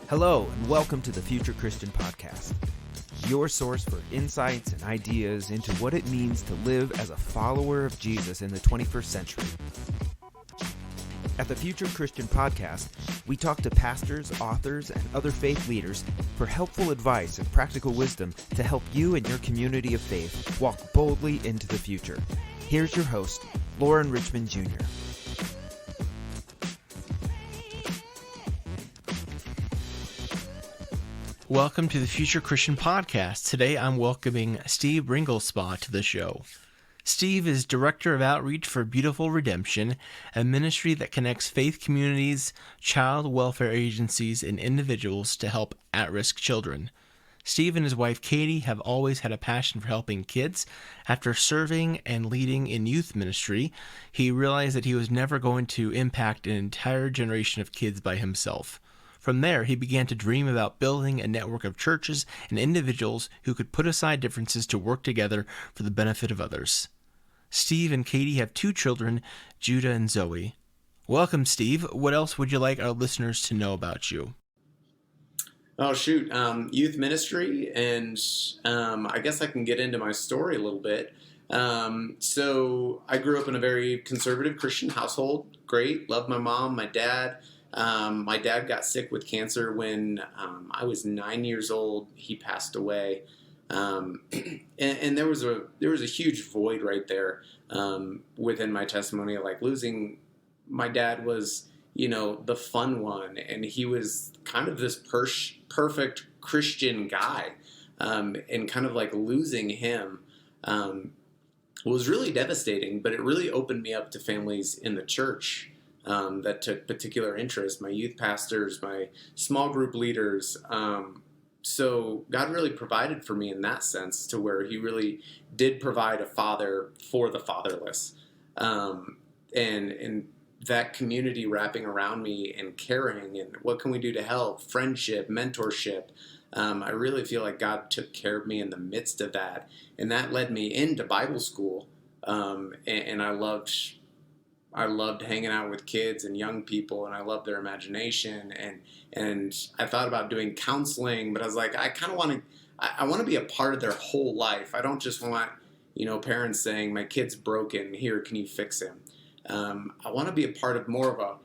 Hello, and welcome to the Future Christian Podcast, your source for insights and ideas into what it means to live as a follower of Jesus in the 21st century. At the Future Christian Podcast, we talk to pastors, authors, and other faith leaders for helpful advice and practical wisdom to help you and your community of faith walk boldly into the future. Here's your host, Lauren Richmond Jr. Welcome to the Future Christian Podcast. Today I'm welcoming Steve Ringelspaugh to the show. Steve is Director of Outreach for Beautiful Redemption, a ministry that connects faith communities, child welfare agencies, and individuals to help at-risk children. Steve and his wife Katie have always had a passion for helping kids. After serving and leading in youth ministry, he realized that he was never going to impact an entire generation of kids by himself. From there, he began to dream about building a network of churches and individuals who could put aside differences to work together for the benefit of others. Steve and Katie have two children, Judah and Zoe. Welcome, Steve. What else would you like our listeners to know about you? Oh, shoot. Youth ministry, and I guess I can get into my story a little bit. So I grew up in a very conservative Christian household. Great. Loved my mom, my dad. My dad got sick with cancer when I was 9 years old. He passed away, and there was a huge void right there within my testimony. Like, losing my dad was, the fun one, and he was kind of this perfect Christian guy, and kind of like losing him was really devastating. But it really opened me up to families in the church that took particular interest, my youth pastors, my small group leaders. So God really provided for me in that sense, to where he really did provide a father for the fatherless. And that community wrapping around me and caring, and what can we do to help, friendship, mentorship. I really feel like God took care of me in the midst of that. And that led me into Bible school. And I loved hanging out with kids and young people, and I loved their imagination. And I thought about doing counseling, but I was like, I kind of want to be a part of their whole life. I don't just want, parents saying, my kid's broken, here, can you fix him? I want to be a part of more of a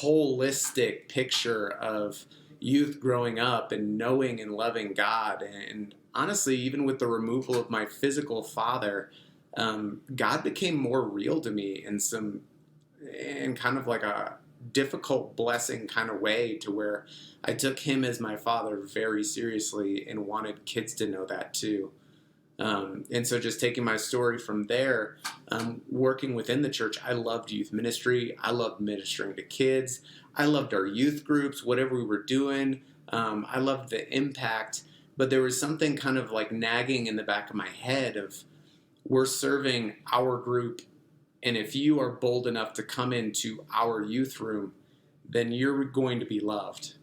holistic picture of youth growing up and knowing and loving God. And honestly, even with the removal of my physical father, God became more real to me in kind of like a difficult blessing kind of way, to where I took him as my father very seriously and wanted kids to know that too. And so just taking my story from there, working within the church, I loved youth ministry. I loved ministering to kids. I loved our youth groups, whatever we were doing. I loved the impact, but there was something kind of like nagging in the back of my head of, we're serving our group, and if you are bold enough to come into our youth room, then you're going to be loved.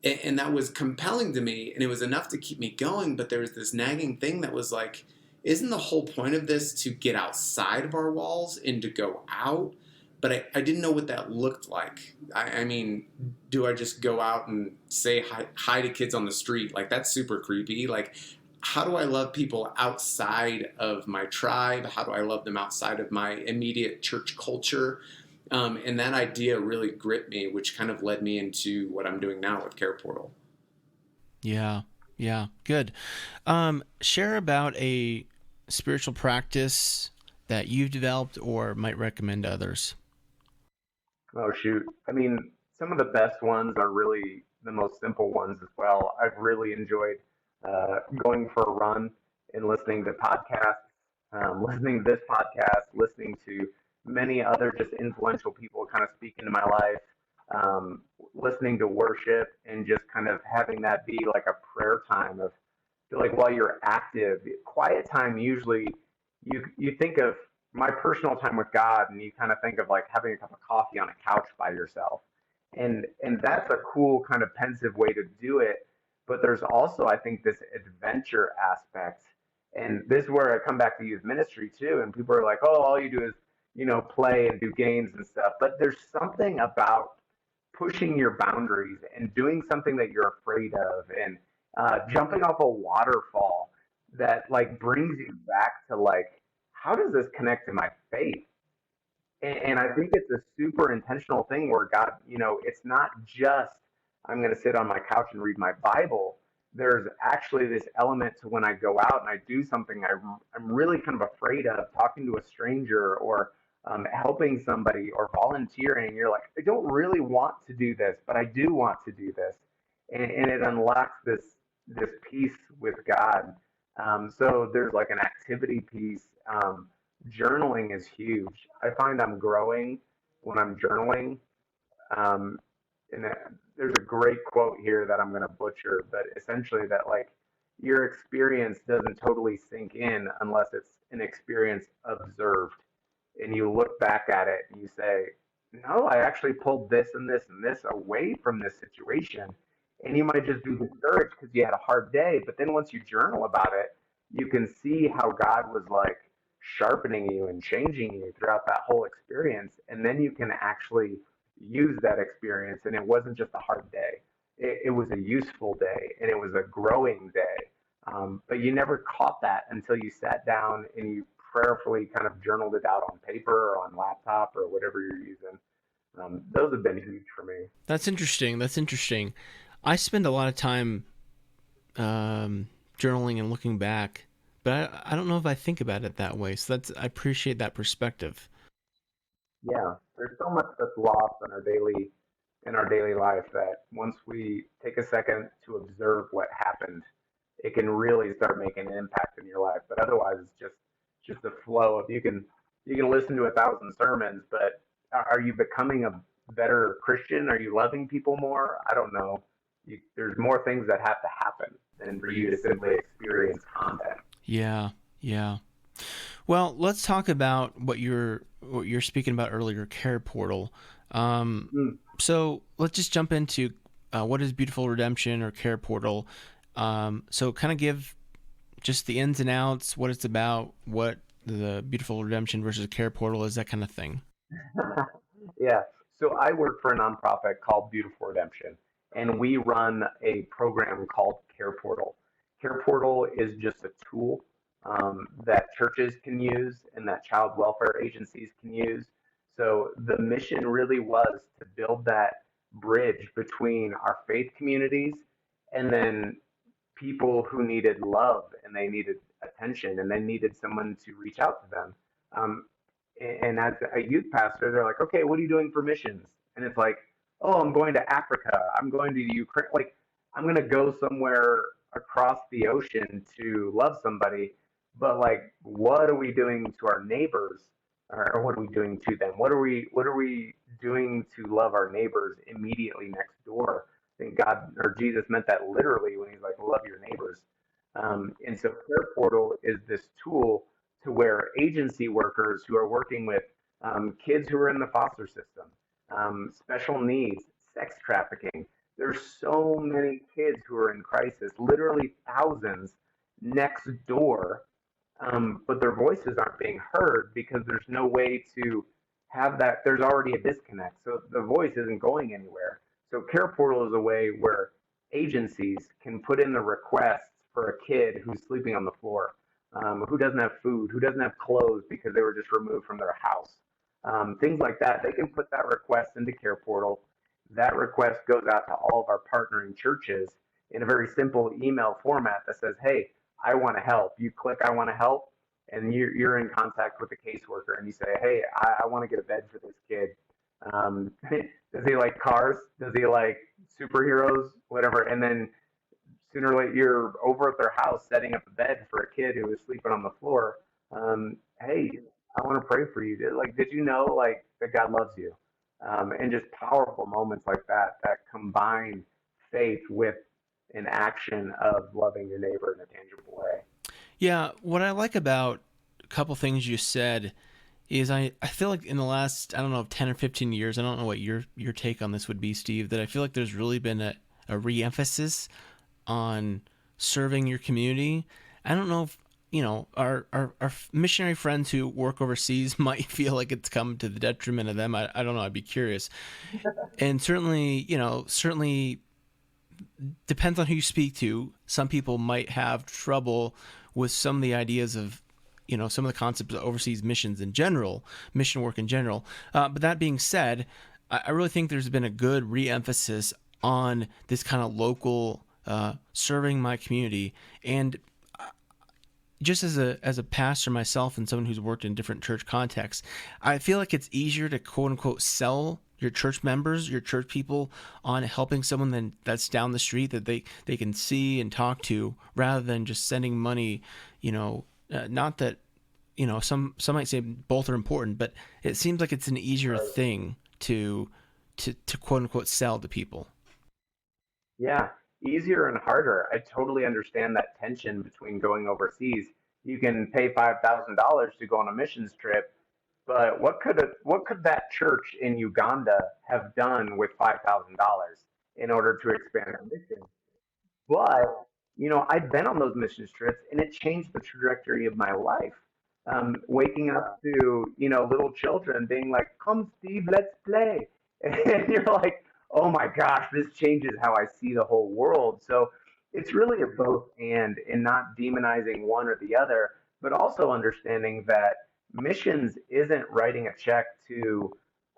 And that was compelling to me, and it was enough to keep me going. But there was this nagging thing that was like, isn't the whole point of this to get outside of our walls and to go out? But I didn't know what that looked like. I mean, do I just go out and say hi to kids on the street? Like, that's super creepy. Like, how do I love people outside of my tribe? How do I love them outside of my immediate church culture? And that idea really gripped me, which kind of led me into what I'm doing now with Care Portal. Yeah, good. Share about a spiritual practice that you've developed or might recommend to others. Oh, shoot. I mean, some of the best ones are really the most simple ones as well. I've really enjoyed going for a run and listening to podcasts, listening to this podcast, listening to many other just influential people kind of speak into my life, listening to worship, and just kind of having that be like a prayer time of, feel like while you're active, quiet time, usually you think of my personal time with God, and you kind of think of like having a cup of coffee on a couch by yourself. And that's a cool kind of pensive way to do it. But there's also, I think, this adventure aspect. And this is where I come back to youth ministry too. And people are like, oh, all you do is, play and do games and stuff. But there's something about pushing your boundaries and doing something that you're afraid of, and jumping off a waterfall that like brings you back to like, how does this connect to my faith? And I think it's a super intentional thing where God, it's not just I'm going to sit on my couch and read my Bible. There's actually this element to when I go out and I do something I'm really kind of afraid of, talking to a stranger or helping somebody or volunteering. You're like, I don't really want to do this, but I do want to do this, and it unlocks this peace with God. So there's like an activity piece. Journaling is huge. I find I'm growing when I'm journaling. Um, and there's a great quote here that I'm going to butcher, but essentially that like your experience doesn't totally sink in unless it's an experience observed. And you look back at it and you say, no, I actually pulled this and this and this away from this situation. And you might just be discouraged because you had a hard day. But then once you journal about it, you can see how God was like sharpening you and changing you throughout that whole experience. And then you can actually use that experience. And it wasn't just a hard day, it was a useful day and it was a growing day. But you never caught that until you sat down and you prayerfully kind of journaled it out on paper or on laptop or whatever you're using. Those have been huge for me. That's interesting. That's interesting. I spend a lot of time journaling and looking back, but I don't know if I think about it that way. So I appreciate that perspective. Yeah, there's so much that's lost in our daily life that once we take a second to observe what happened, it can really start making an impact in your life. But otherwise, it's just a flow of you can listen to 1,000 sermons, but are you becoming a better Christian? Are you loving people more? I don't know. There's more things that have to happen than for you to simply experience content. Yeah, yeah. Well, let's talk about what you're speaking about earlier, Care Portal. So let's just jump into what is Beautiful Redemption or Care Portal. So kind of give just the ins and outs, what it's about, what the Beautiful Redemption versus Care Portal is, that kind of thing. Yeah. So I work for a nonprofit called Beautiful Redemption, and we run a program called Care Portal. Care Portal is just a tool that churches can use and that child welfare agencies can use. So the mission really was to build that bridge between our faith communities and then people who needed love and they needed attention and they needed someone to reach out to them. Um, and as a youth pastor, they're like, okay, what are you doing for missions? And it's like, oh, I'm going to Africa. I'm going to Ukraine. Like, I'm going to go somewhere across the ocean to love somebody. But like, what are we doing to our neighbors? Or what are we doing to them? What are we doing to love our neighbors immediately next door? I think God or Jesus meant that literally when he's like, love your neighbors. And so Prayer Portal is this tool to where agency workers who are working with kids who are in the foster system, special needs, sex trafficking. There's so many kids who are in crisis, literally thousands next door, but their voices aren't being heard because there's no way to have that. There's already a disconnect, so the voice isn't going anywhere. So Care Portal is a way where agencies can put in the requests for a kid who's sleeping on the floor, who doesn't have food, who doesn't have clothes because they were just removed from their house. Things like that. They can put that request into Care Portal. That request goes out to all of our partnering churches in a very simple email format that says, hey, I want to help. You click I want to help, and you're in contact with the caseworker, and you say, hey, I want to get a bed for this kid. Does he like cars? Does he like superheroes? Whatever. And then sooner or later, you're over at their house setting up a bed for a kid who is sleeping on the floor. Hey, I want to pray for you. Did you know like that God loves you? And just powerful moments like that combine faith with an action of loving your neighbor in a tangible way. Yeah, what I like about a couple things you said is I feel like in the last, I don't know, 10 or 15 years, I don't know what your take on this would be, Steve, that I feel like there's really been a re-emphasis on serving your community. I don't know if our missionary friends who work overseas might feel like it's come to the detriment of them. I don't know. I'd be curious. And certainly depends on who you speak to. Some people might have trouble with some of the ideas of, some of the concepts of overseas missions in general, mission work in general. But that being said, I really think there's been a good re-emphasis on this kind of local serving my community. And just as a pastor myself and someone who's worked in different church contexts, I feel like it's easier to quote unquote sell your church members, your church people on helping someone that's down the street that they can see and talk to, rather than just sending money. Not that, some might say both are important, but it seems like it's an easier thing to quote unquote sell to people. Yeah, easier and harder. I totally understand that tension between going overseas. You can pay $5,000 to go on a missions trip, but what could that church in Uganda have done with $5,000 in order to expand their mission? But I've been on those missions trips, and it changed the trajectory of my life. Waking up to little children being like, "Come, Steve, let's play," and you're like, "Oh my gosh, this changes how I see the whole world." So it's really a both and not demonizing one or the other, but also understanding that missions isn't writing a check to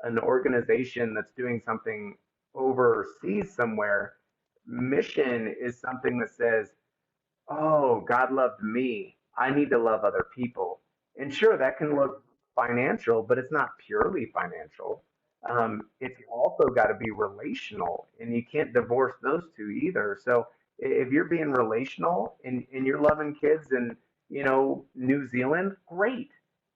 an organization that's doing something overseas somewhere. Mission is something that says, "Oh, God loved me. I need to love other people." And sure, that can look financial, but it's not purely financial. It's also got to be relational, and you can't divorce those two either. So if you're being relational and you're loving kids in, New Zealand, great.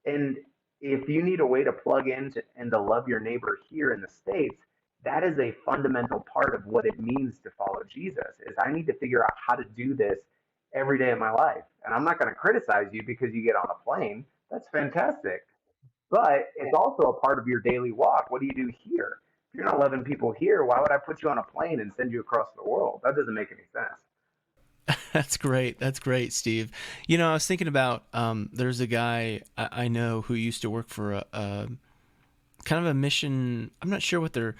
And if you need a way to plug in and to love your neighbor here in the States, that is a fundamental part of what it means to follow Jesus, is I need to figure out how to do this every day of my life. And I'm not going to criticize you because you get on a plane. That's fantastic. But it's also a part of your daily walk. What do you do here? If you're not loving people here, why would I put you on a plane and send you across the world? That doesn't make any sense. That's great. That's great, Steve. I was thinking about there's a guy I know who used to work for a kind of a mission. I'm not sure what their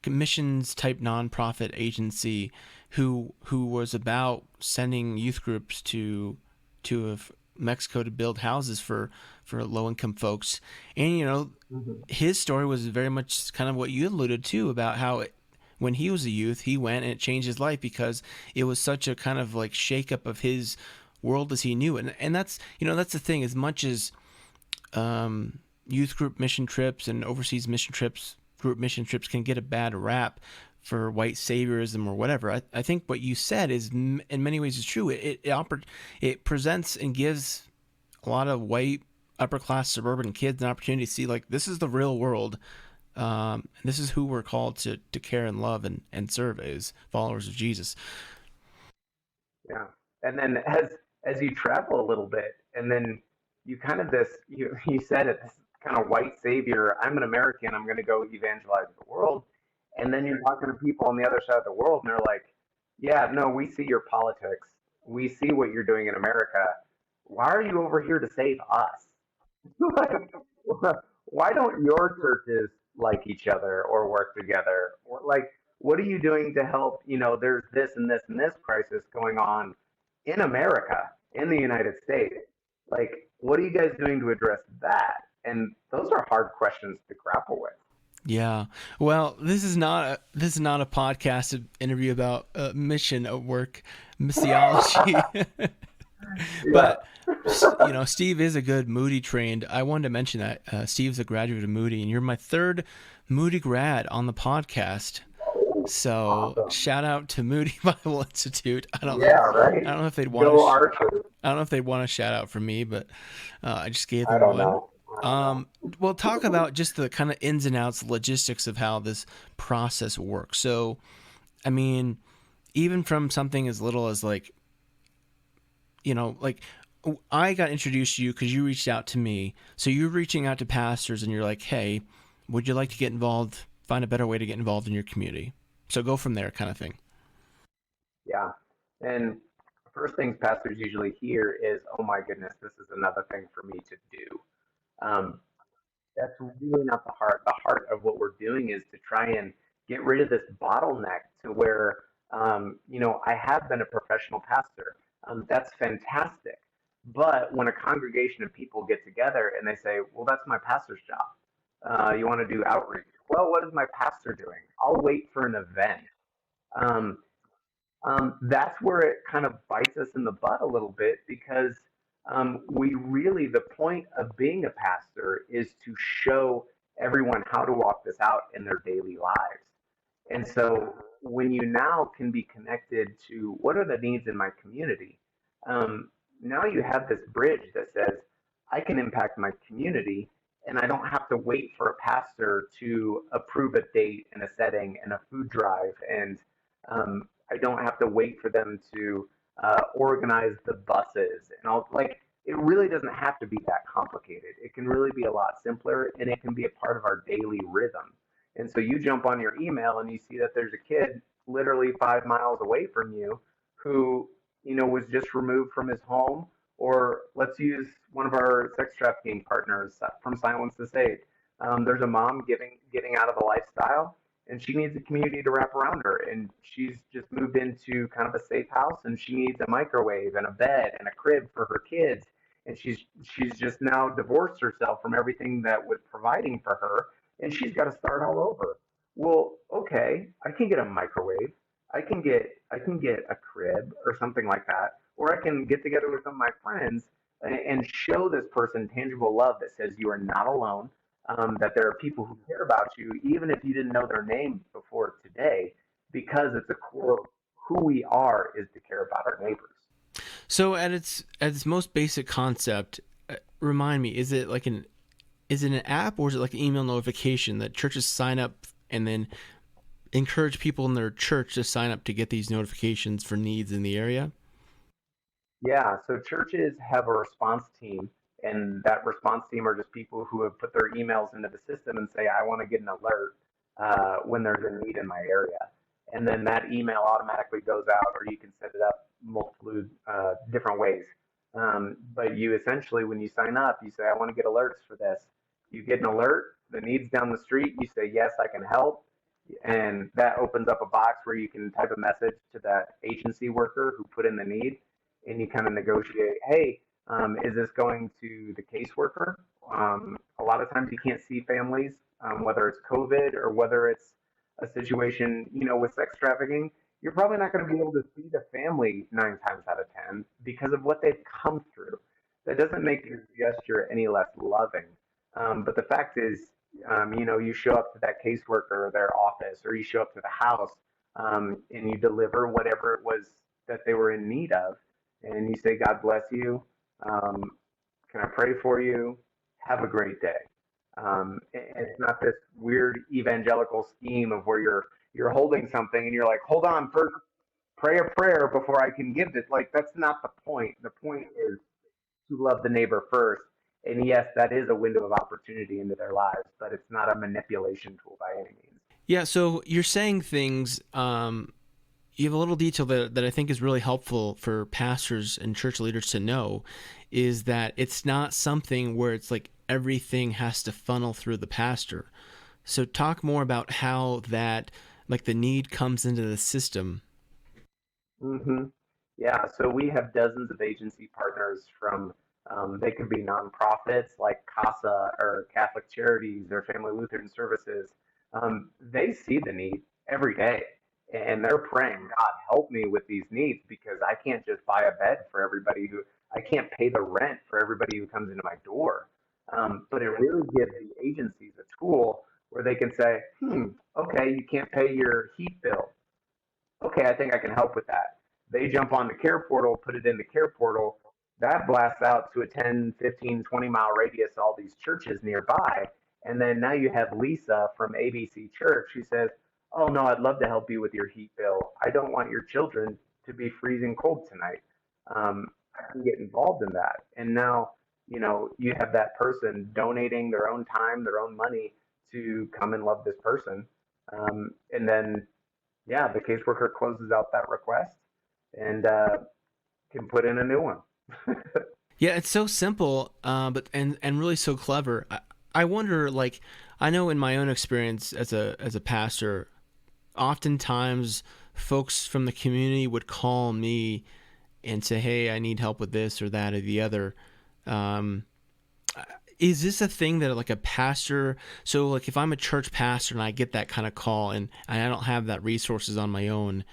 missions type nonprofit agency who was about sending youth groups to Mexico to build houses for low income folks. And his story was very much kind of what you alluded to about how when he was a youth, he went and it changed his life because it was such a kind of like shakeup of his world as he knew it. And that's that's the thing. As much as youth group mission trips and overseas mission trips, group mission trips can get a bad rap for white saviorism or whatever, I think what you said is in many ways is true. It presents and gives a lot of white upper class suburban kids an opportunity to see like this is the real world. This is who we're called to care and love and serve as followers of Jesus. Yeah. And then as you travel a little bit, and then you kind of you said it, this kind of white savior, I'm an American, I'm going to go evangelize the world. And then you're talking to people on the other side of the world, and they're like, "Yeah, no, we see your politics. We see what you're doing in America. Why are you over here to save us? Why don't your churches like each other or work together? Or like, what are you doing to help? There's this and this and this crisis going on in America, in the United States. Like, what are you guys doing to address that?" And those are hard questions to grapple with. Yeah. Well, this is not a podcast interview about mission at work, missiology. But Steve is a good Moody trained. I wanted to mention that Steve's a graduate of Moody, and you're my third Moody grad on the podcast. So awesome. Shout out to Moody Bible Institute. I don't know if they'd want to shout out for me, but I just gave them I don't one. know. We'll talk about just the kind of ins and outs, logistics of how this process works. So, I mean, even from something as little as like I got introduced to you because you reached out to me. So you're reaching out to pastors and you're like, "Hey, would you like to get involved? Find a better way to get involved in your community." So go from there kind of thing. Yeah. And first things pastors usually hear is, "Oh my goodness, this is another thing for me to do." Um, that's really not the heart. The heart of what we're doing is to try and get rid of this bottleneck to where, I have been a professional pastor. That's fantastic. But when a congregation of people get together and they say, well, that's my pastor's job. You want to do outreach? Well, what is my pastor doing? I'll wait for an event. Um, that's where it kind of bites us in the butt a little bit because the point of being a pastor is to show everyone how to walk this out in their daily lives. And so when you now can be connected to what are the needs in my community, now you have this bridge that says, I can impact my community and I don't have to wait for a pastor to approve a date and a setting and a food drive. And I don't have to wait for them to organize the buses and all. Like, it really doesn't have to be that complicated. It can really be a lot simpler and it can be a part of our daily rhythm. And so you jump on your email and you see that there's a kid literally 5 miles away from you who, was just removed from his home. Or let's use one of our sex trafficking partners from Silence to Save. There's a mom getting out of the lifestyle and she needs a community to wrap around her. And she's just moved into kind of a safe house and she needs a microwave and a bed and a crib for her kids. And she's just now divorced herself from everything that was providing for her and she's got to start all over. Well, okay, I can get a microwave. I can get a crib or something like that, or I can get together with some of my friends and show this person tangible love that says you are not alone, that there are people who care about you, even if you didn't know their name before today, because it's a core of who we are is to care about our neighbors. So at its most basic concept, remind me, is it an app or is it like an email notification that churches sign up and then encourage people in their church to sign up to get these notifications for needs in the area? Yeah, so churches have a response team, and that response team are just people who have put their emails into the system and say, I want to get an alert when there's a need in my area. And then that email automatically goes out, or you can set it up multiple different ways. But you essentially, when you sign up, you say, I want to get alerts for this. You get an alert, the need's down the street, you say, yes, I can help. And that opens up a box where you can type a message to that agency worker who put in the need, and you kind of negotiate, hey, is this going to the caseworker? A lot of times you can't see families, whether it's COVID or whether it's a situation, with sex trafficking. You're probably not going to be able to see the family 9 times out of 10 because of what they've come through. That doesn't make your gesture any less loving. But the fact is, you show up to that caseworker or their office, or you show up to the house, and you deliver whatever it was that they were in need of, and you say, "God bless you. Um, can I pray for you? Have a great day." And it's not this weird evangelical scheme of where you're holding something and you're like, "Hold on, first pray a prayer before I can give this." Like, that's not the point. The point is to love the neighbor first. And yes, that is a window of opportunity into their lives, but it's not a manipulation tool by any means. Yeah, so you're saying things. You have a little detail that I think is really helpful for pastors and church leaders to know, is that it's not something where it's like everything has to funnel through the pastor. So talk more about how that, like, the need comes into the system. hmm Yeah, so we have dozens of agency partners from, they could be nonprofits like CASA or Catholic Charities or Family Lutheran Services. They see the need every day and they're praying, God, help me with these needs because I can't just buy a bed for everybody I can't pay the rent for everybody who comes into my door. But it really gives the agencies a tool where they can say, okay, you can't pay your heat bill. Okay, I think I can help with that. They jump on the care portal, put it in the care portal. That blasts out to a 10, 15, 20-mile radius, all these churches nearby. And then now you have Lisa from ABC Church who says, oh, no, I'd love to help you with your heat bill. I don't want your children to be freezing cold tonight. I can get involved in that. And now, you have that person donating their own time, their own money to come and love this person. And then, yeah, the caseworker closes out that request, and can put in a new one. Yeah, it's so simple, but and really so clever. I wonder, like, I know in my own experience as a pastor, oftentimes folks from the community would call me and say, "Hey, I need help with this or that or the other." Um, is this a thing that like a pastor? So like if I'm a church pastor and I get that kind of call and I don't have that resources on my own,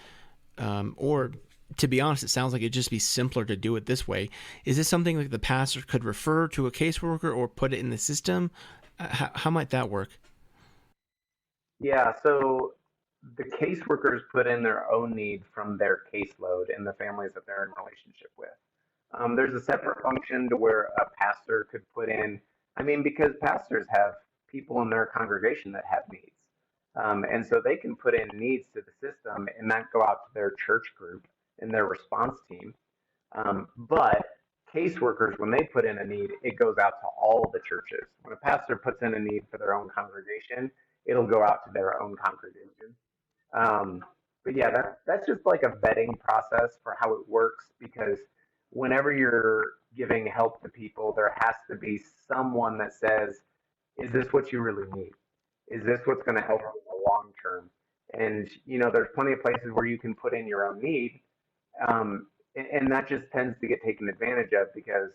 or to be honest, it sounds like it'd just be simpler to do it this way. Is this something like the pastor could refer to a caseworker or put it in the system? How might that work? Yeah, so the caseworkers put in their own need from their caseload and the families that they're in relationship with. There's a separate function to where a pastor could put in, I mean, because pastors have people in their congregation that have needs. And so they can put in needs to the system and not go out to their church group and their response team. But caseworkers, when they put in a need, it goes out to all the churches. When a pastor puts in a need for their own congregation, it'll go out to their own congregation. Um, but yeah, that's just like a vetting process for how it works because whenever you're giving help to people, there has to be someone that says, is this what you really need? Is this what's going to help you in the long term? And, there's plenty of places where you can put in your own need. And that just tends to get taken advantage of because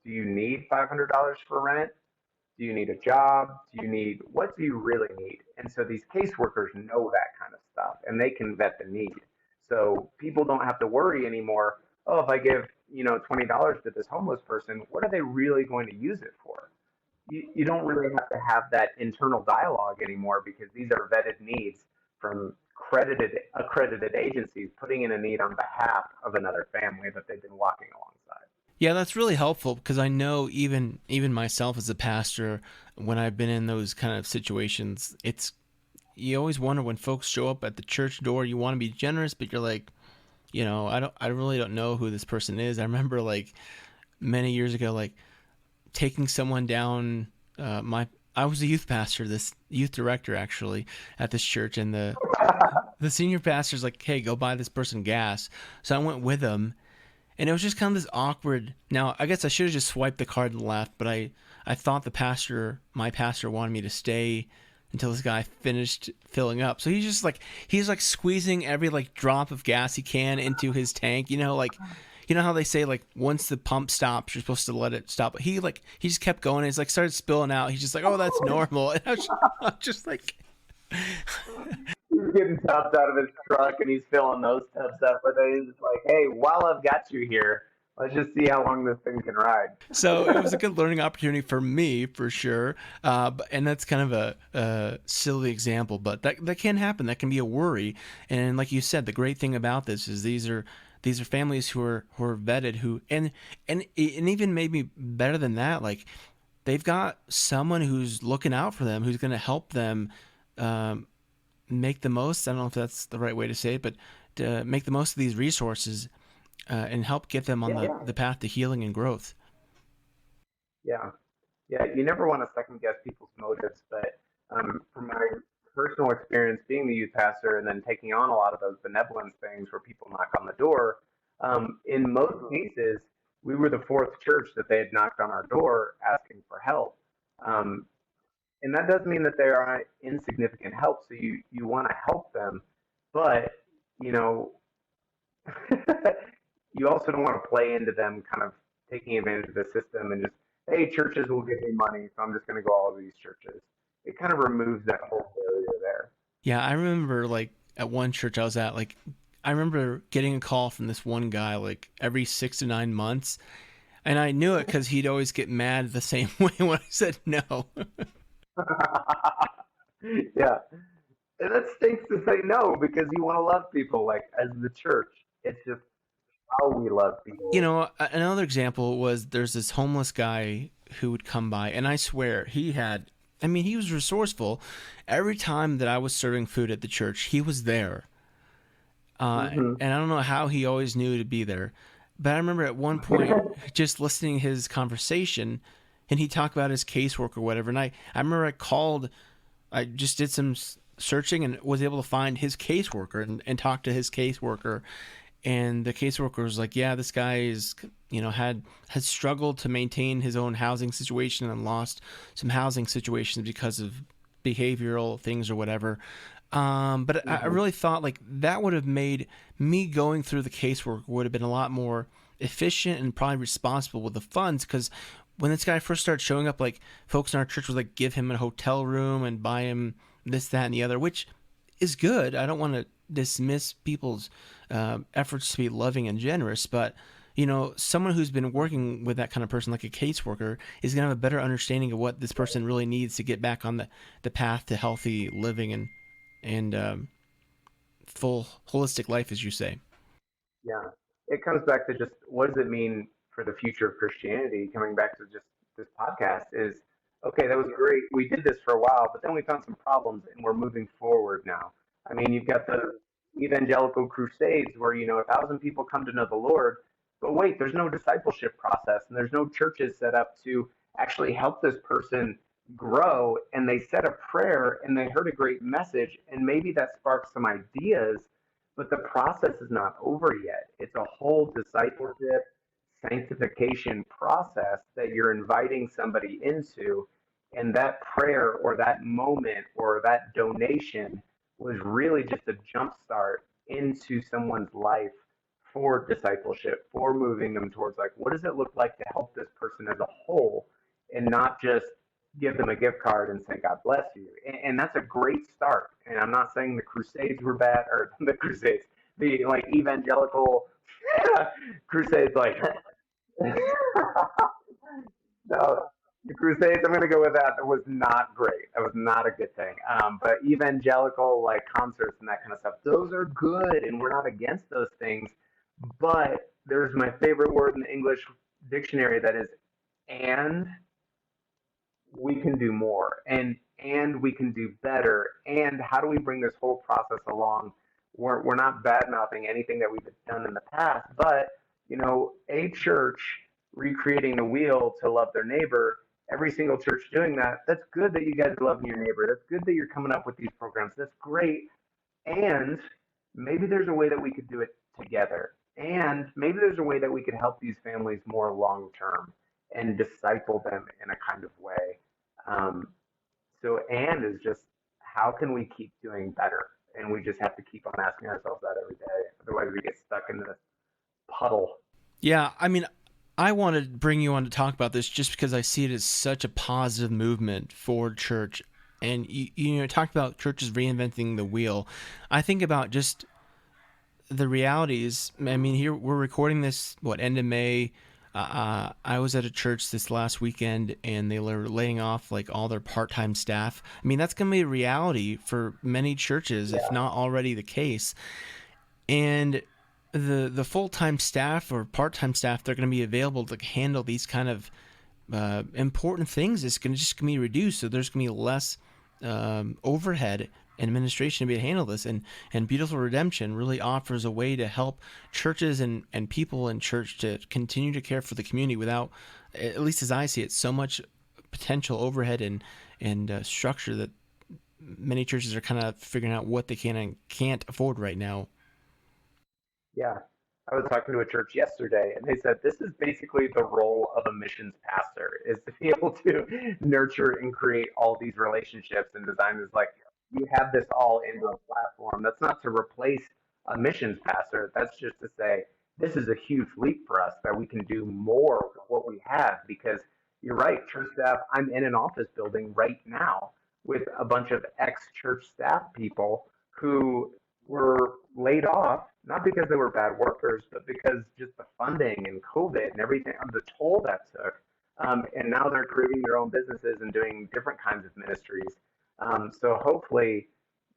do you need $500 for rent? Do you need a job? What do you really need? And so these caseworkers know that kind of stuff and they can vet the need. So people don't have to worry anymore. Oh, if I give, $20 to this homeless person, what are they really going to use it for? You don't really have to have that internal dialogue anymore because these are vetted needs from accredited agencies putting in a need on behalf of another family that they've been walking alongside. Yeah, that's really helpful because I know even myself as a pastor, when I've been in those kind of situations, you always wonder when folks show up at the church door, you want to be generous, but you're like, I really don't know who this person is. I remember like many years ago, like taking someone down. I was a youth pastor, this youth director actually at this church, and the senior pastor's like, "Hey, go buy this person gas." So I went with him. And it was just kind of this awkward. Now, I guess I should have just swiped the card and left, but I thought my pastor wanted me to stay until this guy finished filling up. So he's like squeezing every like drop of gas he can into his tank. You know how they say like once the pump stops, you're supposed to let it stop. He just kept going. And he's like started spilling out. He's just like, "Oh, that's normal." And I was just like. He's getting tubs out of his truck and he's filling those tubs up. But then he's like, hey, while I've got you here, let's just see how long this thing can ride. So it was a good learning opportunity for me, for sure. And that's kind of a silly example, but that can happen. That can be a worry. And like you said, the great thing about this is these are families who are vetted, and even maybe better than that, like they've got someone who's looking out for them, who's going to help them make the most. I don't know if that's the right way to say it, but to make the most of these resources and help get them on the path to healing and growth. Yeah. You never want to second guess people's motives, but from my personal experience being the youth pastor and then taking on a lot of those benevolence things where people knock on the door, in most cases, we were the fourth church that they had knocked on our door asking for help. And that does mean that they are insignificant help, so you want to help them, but, you also don't want to play into them kind of taking advantage of the system and just, hey, churches will give me money, so I'm just going to go all of these churches. It kind of removes that whole barrier there. Yeah, I remember, like, at one church I was at, like, I remember getting a call from this one guy, like, every 6 to 9 months, and I knew it because he'd always get mad the same way when I said no. Yeah. And that stinks to say no because you want to love people, like, as the church. It's just how we love people. Another example was there's this homeless guy who would come by, and I swear he was resourceful. Every time that I was serving food at the church, he was there. And I don't know how he always knew to be there. But I remember at one point just listening to his conversation, and he talked about his casework or whatever. And I remember I just did some searching and was able to find his caseworker and talk to his caseworker. and the caseworker was like, yeah, this guy is, had struggled to maintain his own housing situation and lost some housing situations because of behavioral things or whatever. But I really thought like that would have made me going through the casework would have been a lot more efficient and probably responsible with the funds, because when this guy first started showing up, like folks in our church was like give him a hotel room and buy him this, that, and the other, which is good. I don't want to dismiss people's efforts to be loving and generous, but someone who's been working with that kind of person, like a caseworker, is going to have a better understanding of what this person really needs to get back on the path to healthy living and full holistic life, as you say. Yeah. It comes back to just what does it mean for the future of Christianity? Coming back to just this podcast is okay, that was great. We did this for a while, but then we found some problems and we're moving forward now. I mean, you've got the evangelical crusades where, 1,000 people come to know the Lord, but wait, there's no discipleship process and there's no churches set up to actually help this person grow. And they said a prayer and they heard a great message, and maybe that sparked some ideas, but the process is not over yet. It's a whole discipleship, sanctification process that you're inviting somebody into. And that prayer or that moment or that donation was really just a jump start into someone's life for discipleship, for moving them towards like, what does it look like to help this person as a whole, and not just give them a gift card and say, God bless you. And that's a great start. And I'm not saying the Crusades were bad, or the Crusades, the like evangelical Crusades, like, no, the Crusades, I'm going to go with that. That was not great. That was not a good thing. But evangelical, like concerts and that kind of stuff, those are good. And we're not against those things. But there's my favorite word in the English dictionary that is, and we can do more, and we can do better. And how do we bring this whole process along? We're not bad mouthing anything that we've done in the past, but a church recreating the wheel to love their neighbor, every single church doing that, that's good that you guys are loving your neighbor. That's good that you're coming up with these programs. That's great. And maybe there's a way that we could do it together. And maybe there's a way that we could help these families more long term and disciple them in a kind of way. And is just, how can we keep doing better? And we just have to keep on asking ourselves that every day. Otherwise, we get stuck in this puddle. Yeah, I mean, I want to bring you on to talk about this just because I see it as such a positive movement for church. And you talked about churches reinventing the wheel. I think about just the realities. I mean, here we're recording this, end of May. I was at a church this last weekend, and they were laying off like all their part-time staff. I mean, that's going to be a reality for many churches, if not already the case. And the full-time staff or part-time staff, they're going to be available to handle these kind of important things. It's going to be reduced, so there's going to be less overhead and administration to be able to handle this. And Beautiful Redemption really offers a way to help churches and people in church to continue to care for the community without, at least as I see it, so much potential overhead and structure that many churches are kind of figuring out what they can and can't afford right now. Yeah. I was talking to a church yesterday, and they said this is basically the role of a missions pastor, is to be able to nurture and create all these relationships and design this, like, you have this all into a platform. That's not to replace a missions pastor. That's just to say, this is a huge leap for us that we can do more with what we have, because you're right, church staff, I'm in an office building right now with a bunch of ex-church staff people who were laid off, not because they were bad workers, but because just the funding and COVID and everything, the toll that took. And now they're creating their own businesses and doing different kinds of ministries. So hopefully,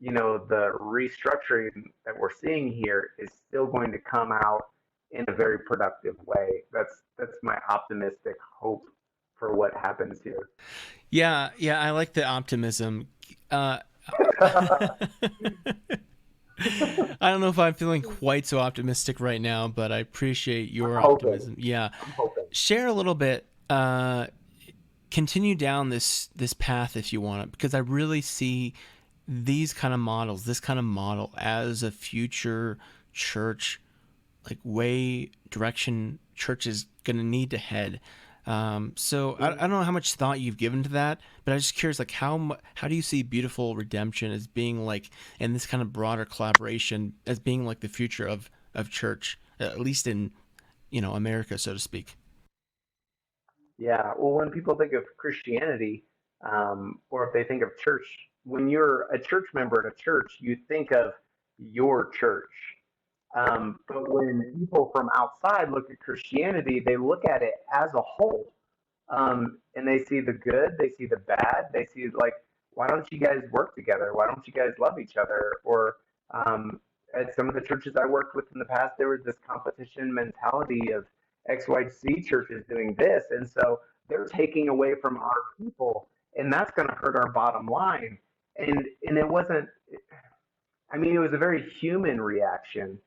the restructuring that we're seeing here is still going to come out in a very productive way. That's my optimistic hope for what happens here. Yeah, I like the optimism. I don't know if I'm feeling quite so optimistic right now, but I appreciate your optimism. Yeah. Share a little bit, continue down this path if you want it, because I really see this kind of model as a future church like way direction church is going to need to head. I don't know how much thought you've given to that, but I'm just curious, like how do you see Beautiful Redemption as being like, in this kind of broader collaboration, as being like the future of church, at least in, America, so to speak. Yeah, well, when people think of Christianity, or if they think of church, when you're a church member at a church, you think of your church. But when people from outside look at Christianity, they look at it as a whole. And they see the good, they see the bad, they see like, why don't you guys work together? Why don't you guys love each other? Or at some of the churches I worked with in the past, there was this competition mentality of XYZ churches doing this, and so they're taking away from our people, and that's going to hurt our bottom line. And it wasn't. I mean, it was a very human reaction,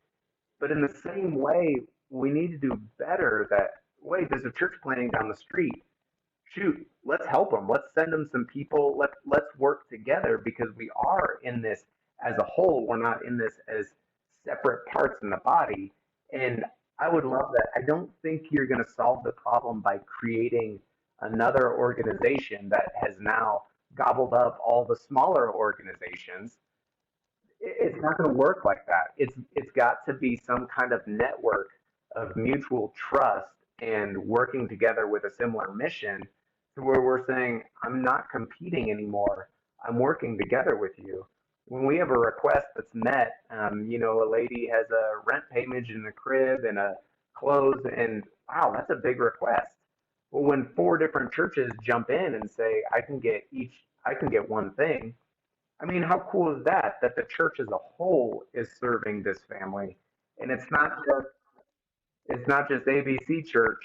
but in the same way, we need to do better. That wait, there's a church planting down the street. Shoot, let's help them. Let's send them some people. Let's work together because we are in this as a whole. We're not in this as separate parts in the body. And I would love that. I don't think you're going to solve the problem by creating another organization that has now gobbled up all the smaller organizations. It's not going to work like that. It's got to be some kind of network of mutual trust and working together with a similar mission to where we're saying, I'm not competing anymore. I'm working together with you. When we have a request that's met, a lady has a rent payment and a crib and a clothes, and wow, that's a big request. Well, when four different churches jump in and say, I can get one thing, I mean, how cool is that? That the church as a whole is serving this family, and it's not just ABC Church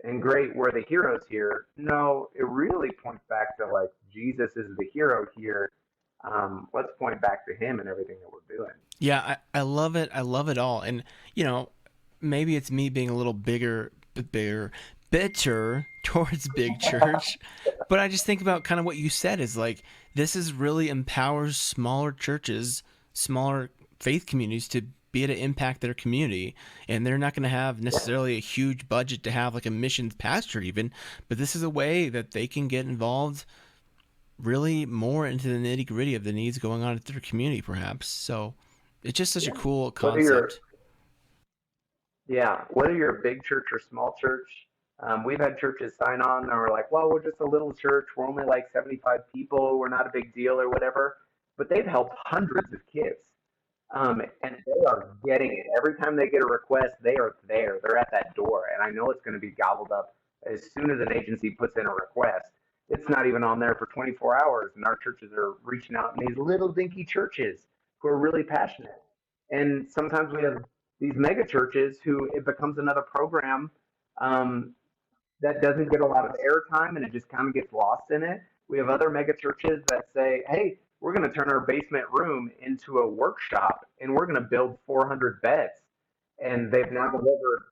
and great, we're the heroes here. No, it really points back to like Jesus is the hero here. Let's point back to him and everything that we're doing. Yeah, I love it. I love it all. And, maybe it's me being a little bitter towards big church, but I just think about kind of what you said is like, this is really empowers smaller churches, smaller faith communities to be able to impact their community. And they're not going to have necessarily a huge budget to have like a missions pastor even, but this is a way that they can get involved really more into the nitty gritty of the needs going on at their community, perhaps. So it's just such a Yeah. cool Whether you're concept. Yeah, whether you're a big church or small church, we've had churches sign on and we're like, well, we're just a little church. We're only like 75 people. We're not a big deal or whatever. But they've helped hundreds of kids. And they are getting it. Every time they get a request, they are there. They're at that door. And I know it's going to be gobbled up as soon as an agency puts in a request. It's not even on there for 24 hours. And our churches are reaching out in these little dinky churches who are really passionate. And sometimes we have these mega churches who it becomes another program um, that doesn't get a lot of airtime and it just kind of gets lost in it. We have other mega churches that say, hey, we're going to turn our basement room into a workshop and we're going to build 400 beds. And they've now delivered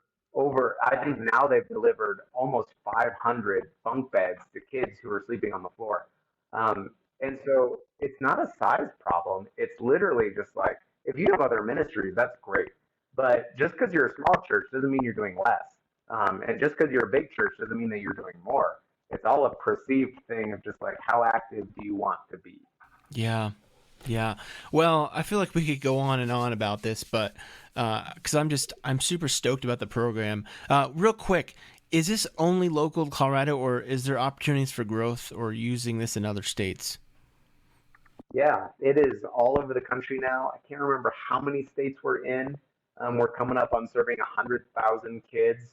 I think now they've delivered almost 500 bunk beds to kids who are sleeping on the floor. And so it's not a size problem. It's literally just like, if you have other ministries, that's great. But just because you're a small church doesn't mean you're doing less. And just because you're a big church doesn't mean that you're doing more. It's all a perceived thing of just like how active do you want to be. Yeah. Yeah. Well, I feel like we could go on and on about this, but because I'm super stoked about the program. Real quick, is this only local to Colorado, or is there opportunities for growth or using this in other states? Yeah, it is all over the country now. I can't remember how many states we're in. We're coming up on serving 100,000 kids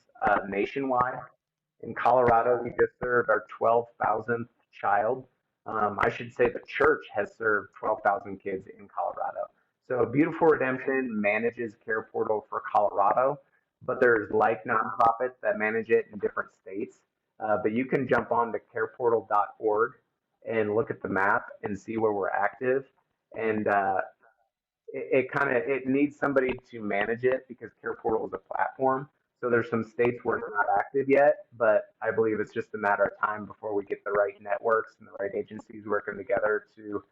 nationwide. In Colorado, we just served our 12,000th child. I should say the church has served 12,000 kids in Colorado. So Beautiful Redemption manages Care Portal for Colorado, but there's like nonprofits that manage it in different states. But you can jump on to careportal.org and look at the map and see where we're active. And it needs somebody to manage it because Care Portal is a platform. So there's some states where it's not active yet, but I believe it's just a matter of time before we get the right networks and the right agencies working together to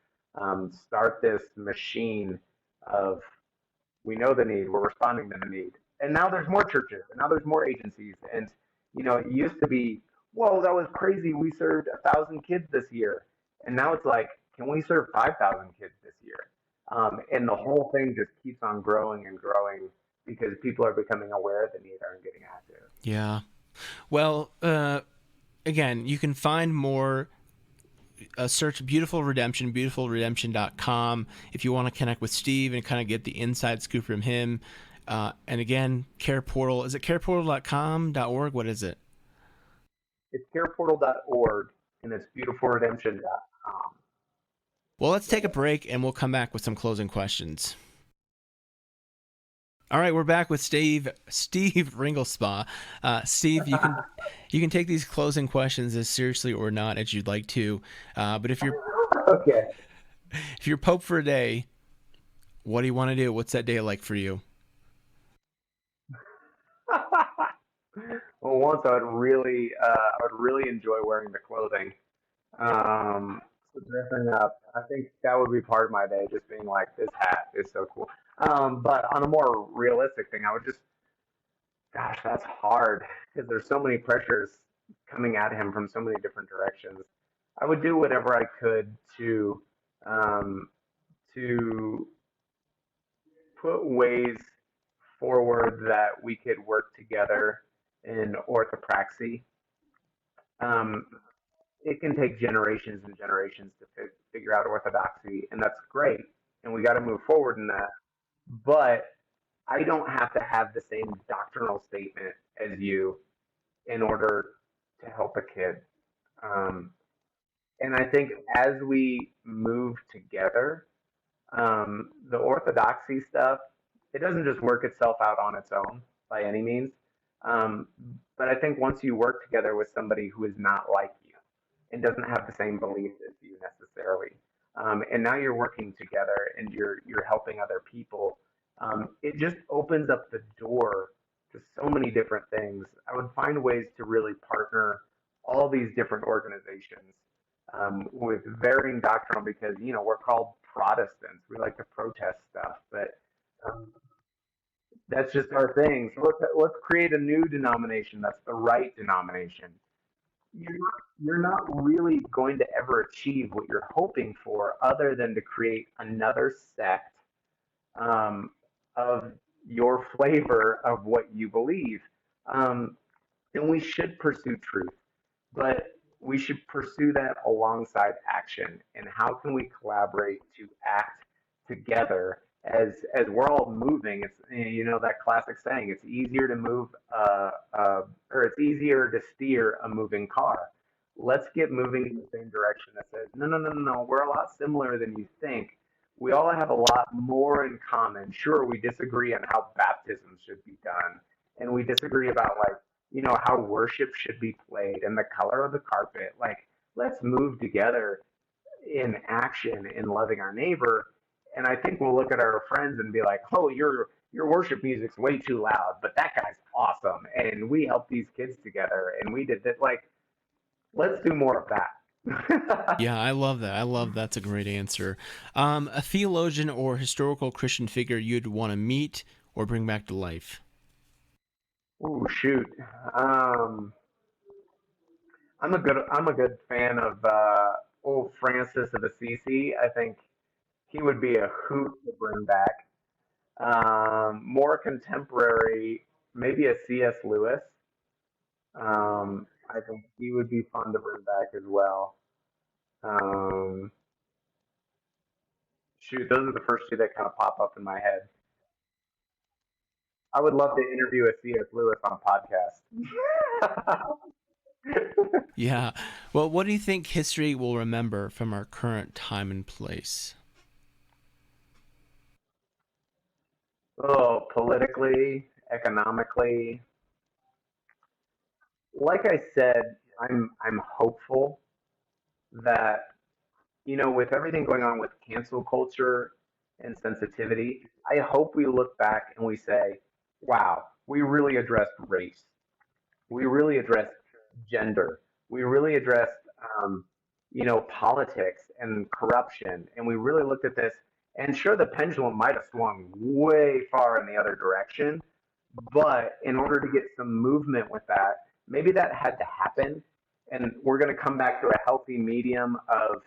start this machine of we know the need, we're responding to the need. and now there's more churches, and now there's more agencies, and it used to be, whoa, that was crazy. We served 1,000 kids this year, and now it's like, can we serve 5,000 kids this year? And the whole thing just keeps on growing and growing because people are becoming aware of the need and getting active. Yeah. Well, again, you can find more. Search Beautiful Redemption, beautifulredemption.com, if you want to connect with Steve and kind of get the inside scoop from him. And again, Care Portal. Is it careportal.com.org? What is it? It's careportal.org, and it's beautifulredemption.com. Well, let's take a break, and we'll come back with some closing questions. All right, we're back with Steve Ringelspaugh. Steve, you can take these closing questions as seriously or not as you'd like to. But if you're Pope for a day, what do you want to do? What's that day like for you? Well, once I would really enjoy wearing the clothing. So dressing up, I think that would be part of my day, just being like, this hat is so cool. But on a more realistic thing, I would just, gosh, that's hard because there's so many pressures coming at him from so many different directions. I would do whatever I could um, to put ways forward that we could work together in orthopraxy. Um, it can take generations and generations to figure out orthodoxy, and that's great, and we got to move forward in that. But I don't have to have the same doctrinal statement as you in order to help a kid. Um, and I think as we move together, the orthodoxy stuff, it doesn't just work itself out on its own by any means. Um, but I think once you work together with somebody who is not like you and doesn't have the same beliefs as you necessarily, and now you're working together and you're helping other people, it just opens up the door to so many different things. I would find ways to really partner all these different organizations with varying doctrinal because we're called Protestants. We like to protest stuff, but um, that's just our thing. So let's create a new denomination that's the right denomination. You're not really going to ever achieve what you're hoping for other than to create another sect um, of your flavor of what you believe. Um, and we should pursue truth, but we should pursue that alongside action. And how can we collaborate to act together as we're all moving? It's that classic saying: it's easier to move, or it's easier to steer a moving car. Let's get moving in the same direction that says, no, no, no, no, no. We're a lot similar than you think. We all have a lot more in common. Sure, we disagree on how baptism should be done, and we disagree about how worship should be played and the color of the carpet. Like, let's move together in action in loving our neighbor. And I think we'll look at our friends and be like, oh, your worship music's way too loud, but that guy's awesome. And we helped these kids together and we did that. Like, let's do more of that. Yeah, I love that. That's a great answer. A theologian or historical Christian figure you'd want to meet or bring back to life? Oh shoot. I'm a good fan of old Francis of Assisi. I think he would be a hoot to bring back. More contemporary, maybe a C.S. Lewis. I think he would be fun to bring back as well. Um, Shoot, those are the first two that kind of pop up in my head. I would love to interview a C.S. Lewis on a podcast. Yeah. Well, what do you think history will remember from our current time and place? Oh, politically, economically, like I said, I'm hopeful that with everything going on with cancel culture and sensitivity, I hope we look back and we say, wow, we really addressed race. We really addressed gender. We really addressed, politics and corruption. And we really looked at this. And sure, the pendulum might have swung way far in the other direction, But in order to get some movement with that, maybe that had to happen. And we're going to come back to a healthy medium of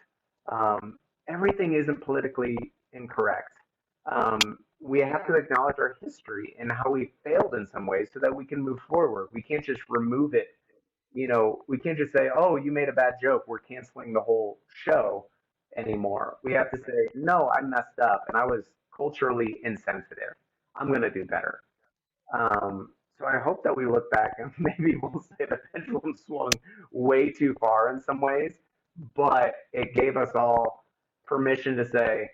everything isn't politically incorrect. We have to acknowledge our history and how we failed in some ways so that we can move forward. We can't just remove it. We can't just say, oh, you made a bad joke, we're canceling the whole show anymore. We have to say, no, I messed up and I was culturally insensitive. I'm going to do better. So I hope that we look back and maybe we'll say the pendulum swung way too far in some ways, but it gave us all permission to say,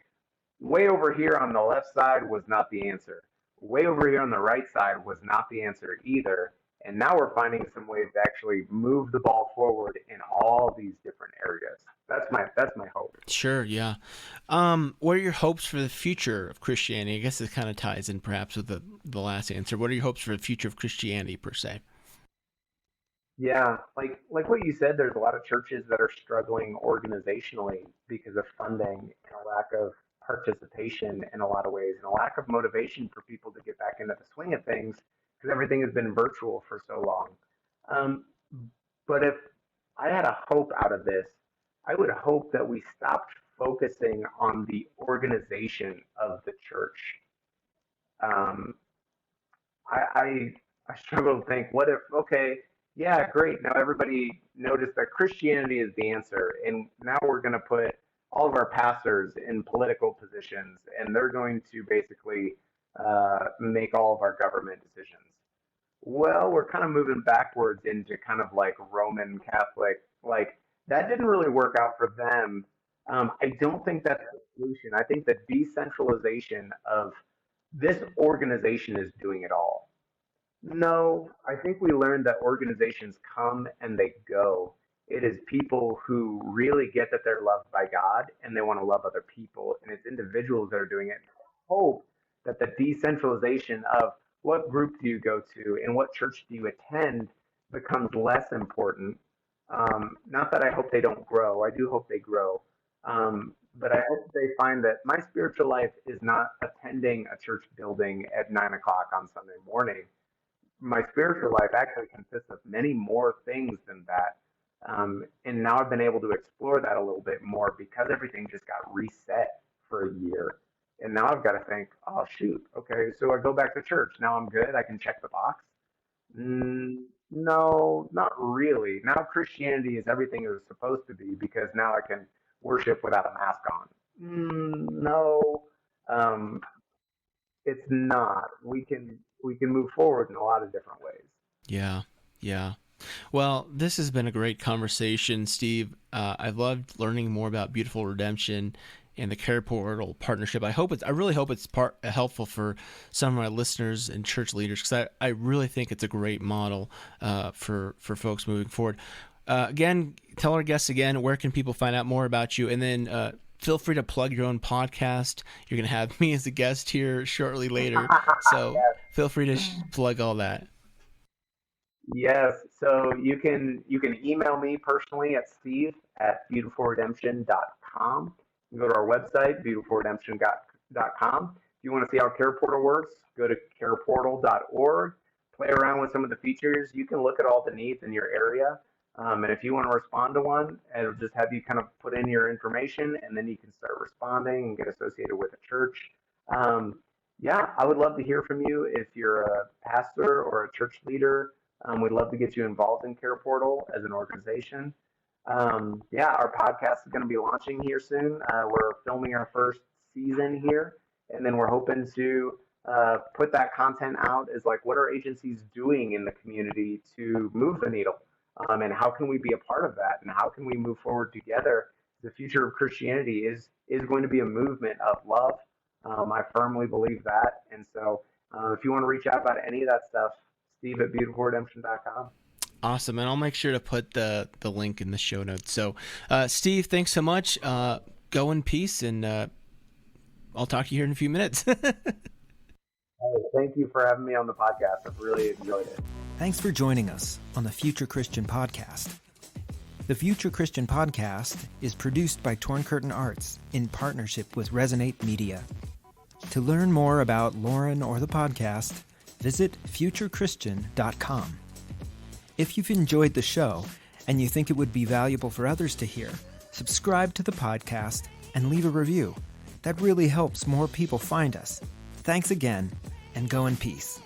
way over here on the left side was not the answer. Way over here on the right side was not the answer either. And now we're finding some ways to actually move the ball forward in all these different areas. That's my hope. Sure, yeah. What are your hopes for the future of Christianity? I guess it kind of ties in perhaps with the last answer. What are your hopes for the future of Christianity per se? Yeah, like what you said, there's a lot of churches that are struggling organizationally because of funding and a lack of participation in a lot of ways and a lack of motivation for people to get back into the swing of things because everything has been virtual for so long. Um, but if I had a hope out of this, I would hope that we stopped focusing on the organization of the church. Um, I struggle to think, what if, okay, yeah, great. Now everybody noticed that Christianity is the answer. And now we're going to put all of our pastors in political positions and they're going to basically make all of our government decisions. Well, we're kind of moving backwards into kind of like Roman Catholic, like that didn't really work out for them. I don't think that's the solution. I think the decentralization of this organization is doing it all. No, I think we learned that organizations come and they go. It is people who really get that they're loved by God and they want to love other people, and it's individuals that are doing it. Hope that the decentralization of what group do you go to and what church do you attend becomes less important. Not that I hope they don't grow, I do hope they grow. But I hope they find that my spiritual life is not attending a church building at 9 o'clock on Sunday morning. My spiritual life actually consists of many more things than that. And now I've been able to explore that a little bit more because everything just got reset for a year. And now I've got to think, oh, shoot, okay, so I go back to church. Now I'm good. I can check the box. No, not really. Now Christianity is everything it was supposed to be because now I can worship without a mask on. No, um, it's not. We can move forward in a lot of different ways. Yeah, yeah. Well, this has been a great conversation, Steve. I've loved learning more about Beautiful Redemption and the Care Portal partnership. I really hope it's helpful for some of my listeners and church leaders because I really think it's a great model for folks moving forward. Again, tell our guests again, where can people find out more about you? And then feel free to plug your own podcast. You're going to have me as a guest here shortly later. So Yes. feel free to plug all that. Yes. So you can email me personally at steve@beautifulredemption.com. You can go to our website, beautifulredemption.com. If you want to see how Care Portal works, go to careportal.org. Play around with some of the features. You can look at all the needs in your area. And if you want to respond to one, it'll just have you kind of put in your information, and then you can start responding and get associated with a church. Yeah, I would love to hear from you if you're a pastor or a church leader. We'd love to get you involved in Care Portal as an organization. Yeah, our podcast is going to be launching here soon. We're filming our first season here, and then we're hoping to put that content out as like, what are agencies doing in the community to move the needle? And how can we be a part of that? And how can we move forward together? The future of Christianity is going to be a movement of love. I firmly believe that. And so if you want to reach out about any of that stuff, steve@beautifulredemption.com. Awesome. And I'll make sure to put the link in the show notes. So, Steve, thanks so much. Go in peace, and I'll talk to you here in a few minutes. Thank you for having me on the podcast. I've really enjoyed it. Thanks for joining us on the Future Christian Podcast. The Future Christian Podcast is produced by Torn Curtain Arts in partnership with Resonate Media. To learn more about Lauren or the podcast, visit futurechristian.com. If you've enjoyed the show and you think it would be valuable for others to hear, subscribe to the podcast and leave a review. That really helps more people find us. Thanks again, and go in peace.